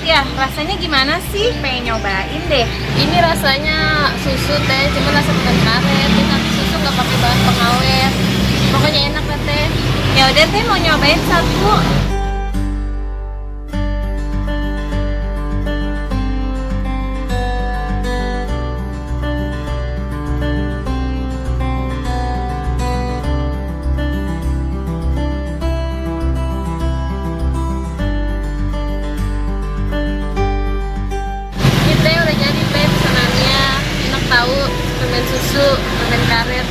ya. Rasanya gimana sih? Pengen nyobain deh. Ini rasanya susu teh, cuma rasa permen karet. Ini nanti susu nggak pakai bahan pengawet. Pokoknya enak lah teh. Ya udah teh, mau nyobain satu. Ini teh udah jadi teh pesanannya. Enak tahu, permen susu, permen karet.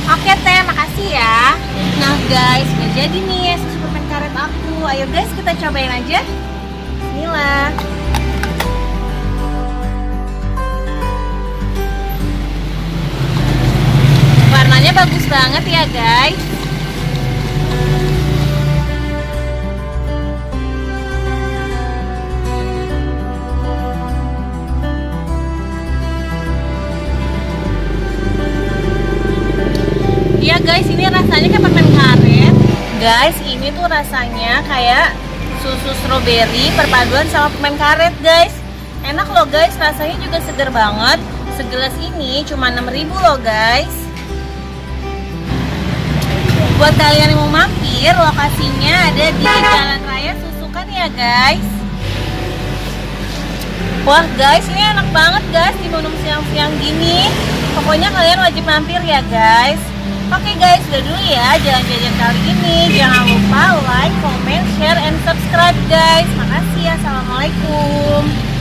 Oke teh, makasih ya. Nah guys, udah jadi nih susu permen karet aku. Ayo guys, kita cobain aja. Bismillah. Warnanya bagus banget ya guys. Iya guys, ini rasanya kayak permen karet. Guys, ini tuh rasanya kayak susu stroberi perpaduan sama permen karet guys. Enak loh guys, rasanya juga seger banget. Segelas ini cuma 6.000 loh guys. Buat kalian yang mau mampir, lokasinya ada di Jalan Raya Susukan ya guys. Wah guys, ini enak banget guys diminum siang-siang gini. Pokoknya kalian wajib mampir ya guys. Oke guys, udah dulu ya jalan-jalan kali ini. Jangan lupa like, comment, share, and subscribe guys. Makasih ya, assalamualaikum.